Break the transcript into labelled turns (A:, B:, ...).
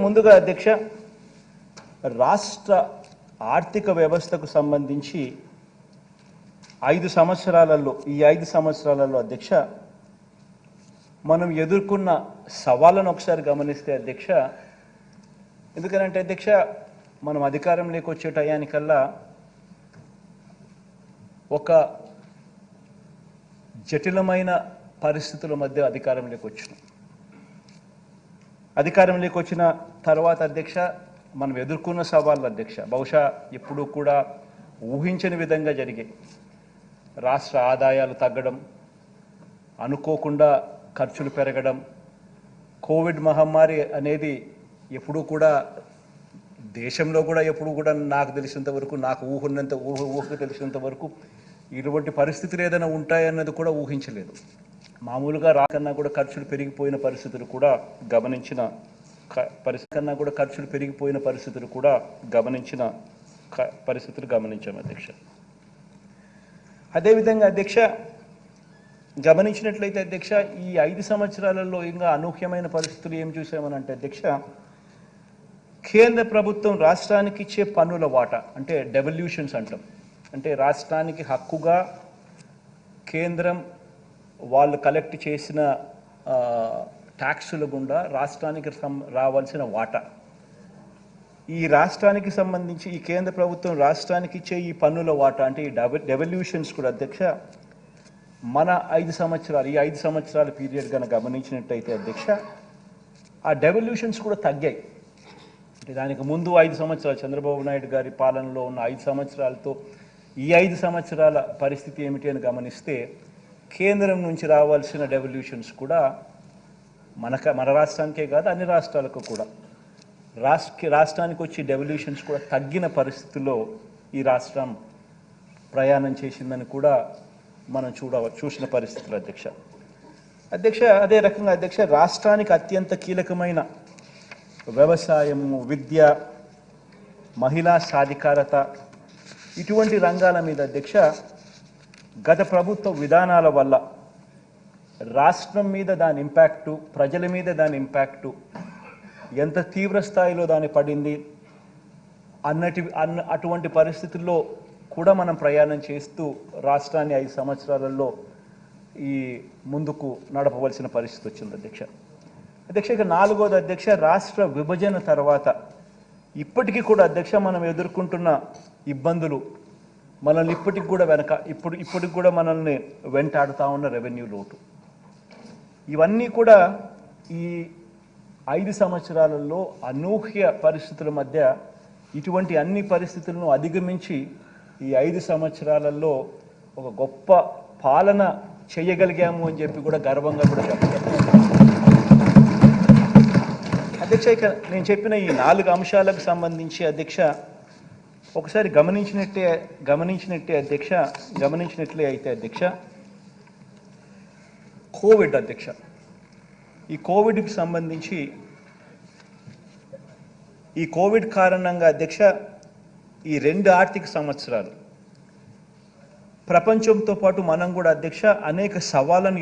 A: ముందుగా అధ్యక్ష రాష్ట్ర ఆర్థిక వ్యవస్థకు సంబంధించి 5 సంవత్సరాలలో ఈ 5 సంవత్సరాలలో అధ్యక్ష మనం ఎదుర్కొన్న సవాళ్ళను ఒకసారి గమనిస్తే అధ్యక్ష ఎందుకంటే అధ్యక్ష మనం అధికారంలోకి వచ్చే టయానికల్లా ఒక జటిలమైన పరిస్థితుల మధ్య అధికారంలోకి వచ్చాం. అధికారంలోకి వచ్చిన తర్వాత అధ్యక్ష మనం ఎదుర్కొన్న సవాళ్ళు అధ్యక్ష బహుశా ఎప్పుడూ కూడా ఊహించని విధంగా జరిగాయి. రాష్ట్ర ఆదాయాలు తగ్గడం, అనుకోకుండా ఖర్చులు పెరగడం, కోవిడ్ మహమ్మారి అనేది ఎప్పుడూ కూడా దేశంలో కూడా ఎప్పుడు కూడా నాకు తెలిసినంత వరకు నాకు ఊహకు తెలిసినంత వరకు ఇటువంటి పరిస్థితులు ఏదైనా ఉంటాయన్నది కూడా ఊహించలేదు. మామూలుగా రాకన్నా కూడా ఖర్చులు పెరిగిపోయిన పరిస్థితులు కూడా గమనించిన పరిస్థితులు గమనించాం అధ్యక్ష. అదేవిధంగా అధ్యక్ష గమనించినట్లయితే అధ్యక్ష ఈ 5 సంవత్సరాలలో ఇంకా అనూహ్యమైన పరిస్థితులు ఏం చూసామనంటే అధ్యక్ష కేంద్ర ప్రభుత్వం రాష్ట్రానికి ఇచ్చే పన్నుల వాటా అంటే డెవల్యూషన్స్ అంటాం, అంటే రాష్ట్రానికి హక్కుగా కేంద్రం వాళ్ళు కలెక్ట్ చేసిన ట్యాక్సుల గుండా రాష్ట్రానికి రావాల్సిన వాటా, ఈ రాష్ట్రానికి సంబంధించి ఈ కేంద్ర ప్రభుత్వం రాష్ట్రానికి ఇచ్చే ఈ పన్నుల వాటా అంటే ఈ డెవల్యూషన్స్ కూడా అధ్యక్ష మన 5 సంవత్సరాల పీరియడ్ కనుక గమనించినట్టయితే అధ్యక్ష ఆ డెవల్యూషన్స్ కూడా తగ్గాయి. అంటే దానికి ముందు 5 సంవత్సరాలు చంద్రబాబు నాయుడు గారి పాలనలో ఉన్న 5 సంవత్సరాలతో ఈ 5 సంవత్సరాల పరిస్థితి ఏమిటి అని గమనిస్తే కేంద్రం నుంచి రావాల్సిన డెవల్యూషన్స్ కూడా మన రాష్ట్రానికే కాదు అన్ని రాష్ట్రాలకు కూడా రాష్ట్రానికి వచ్చి డెవల్యూషన్స్ కూడా తగ్గిన పరిస్థితుల్లో ఈ రాష్ట్రం ప్రయాణం చేసిందని కూడా మనం చూసిన పరిస్థితులు అధ్యక్ష. అదే రకంగా అధ్యక్ష రాష్ట్రానికి అత్యంత కీలకమైన వ్యవసాయము, విద్య, మహిళా సాధికారత ఇటువంటి రంగాల మీద అధ్యక్ష గత ప్రభుత్వ విధానాల వల్ల రాష్ట్రం మీద దాని ఇంపాక్టు, ప్రజల మీద దాని ఇంపాక్టు ఎంత తీవ్ర స్థాయిలో దాని పడింది అటువంటి పరిస్థితుల్లో కూడా మనం ప్రయాణం చేస్తూ రాష్ట్రాన్ని 5 సంవత్సరాలలో ఈ ముందుకు నడపవలసిన పరిస్థితి వచ్చింది అధ్యక్ష. ఇక 4వది అధ్యక్ష రాష్ట్ర విభజన తర్వాత ఇప్పటికీ కూడా అధ్యక్ష మనం ఎదుర్కొంటున్న ఇబ్బందులు మనల్ని ఇప్పటికి కూడా మనల్ని వెంటాడుతూ ఉన్న రెవెన్యూ లోటు, ఇవన్నీ కూడా ఈ 5 సంవత్సరాలలో అనూహ్య పరిస్థితుల మధ్య ఇటువంటి అన్ని పరిస్థితులను అధిగమించి ఈ 5 సంవత్సరాలలో ఒక గొప్ప పాలన చేయగలిగాము అని చెప్పి కూడా గర్వంగా కూడా చెప్పగలం అధ్యక్ష. ఇక నేను చెప్పిన ఈ 4 అంశాలకు సంబంధించి అధ్యక్ష ఒకసారి గమనించినట్లే అయితే అధ్యక్ష కోవిడ్ అధ్యక్ష ఈ కోవిడ్కి సంబంధించి ఈ కోవిడ్ కారణంగా అధ్యక్ష ఈ 2 ఆర్థిక సంవత్సరాలు ప్రపంచంతో పాటు మనం కూడా అధ్యక్ష అనేక సవాళ్ళను